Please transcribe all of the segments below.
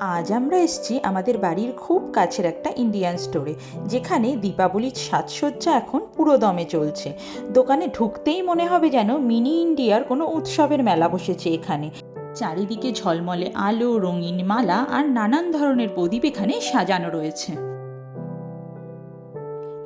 আজ আমরা এসেছি আমাদের বাড়ির খুব কাছের একটা ইন্ডিয়ান স্টোরে, যেখানে দীপাবলির সাজসজ্জা এখন পুরো দমে চলছে। দোকানে ঢুকতেই মনে হবে যেন মিনি ইন্ডিয়ার কোনো উৎসবের মেলা বসেছে এখানে। চারিদিকে ঝলমলে আলো, রঙিন মালা আর নানান ধরনের প্রদীপ এখানে সাজানো রয়েছে।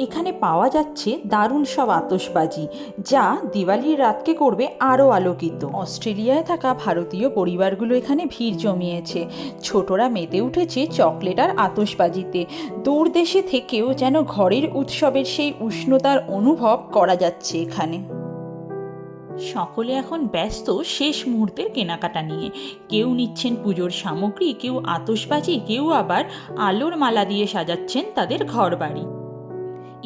এখানে পাওয়া যাচ্ছে দারুণ সব আতশবাজি, যা দিওয়ালির রাতকে করবে আরও আলোকিত। অস্ট্রেলিয়ায় থাকা ভারতীয় পরিবারগুলো এখানে ভিড় জমিয়েছে। ছোটরা মেতে উঠেছে চকলেট আর আতশবাজিতে। দূর দেশে থেকেও যেন ঘরের উৎসবের সেই উষ্ণতার অনুভব করা যাচ্ছে এখানে। সকলে এখন ব্যস্ত শেষ মুহূর্তের কেনাকাটা নিয়ে। কেউ নিচ্ছেন পুজোর সামগ্রী, কেউ আতশবাজি, কেউ আবার আলোর মালা দিয়ে সাজাচ্ছেন তাদের ঘরবাড়ি।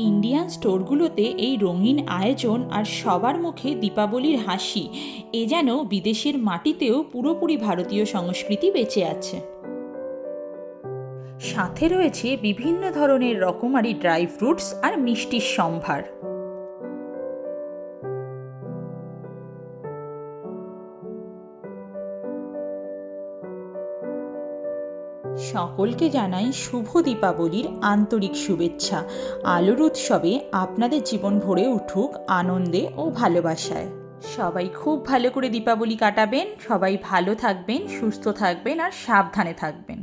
ইন্ডিয়ান স্টোরগুলোতে এই রঙিন আয়োজন আর সবার মুখে দীপাবলির হাসি, এ যেন বিদেশের মাটিতেও পুরোপুরি ভারতীয় সংস্কৃতি বেঁচে আছে। সাথে রয়েছে বিভিন্ন ধরনের রকমারি ড্রাই ফ্রুটস আর মিষ্টির সম্ভার। সকলকে জানাই শুভ দীপাবলির আন্তরিক শুভেচ্ছা। আলোর উৎসবে আপনাদের জীবন ভরে উঠুক আনন্দে ও ভালোবাসায়। সবাই খুব ভালো করে দীপাবলি কাটাবেন, সবাই ভালো থাকবেন, সুস্থ থাকবেন আর সাবধানে থাকবেন।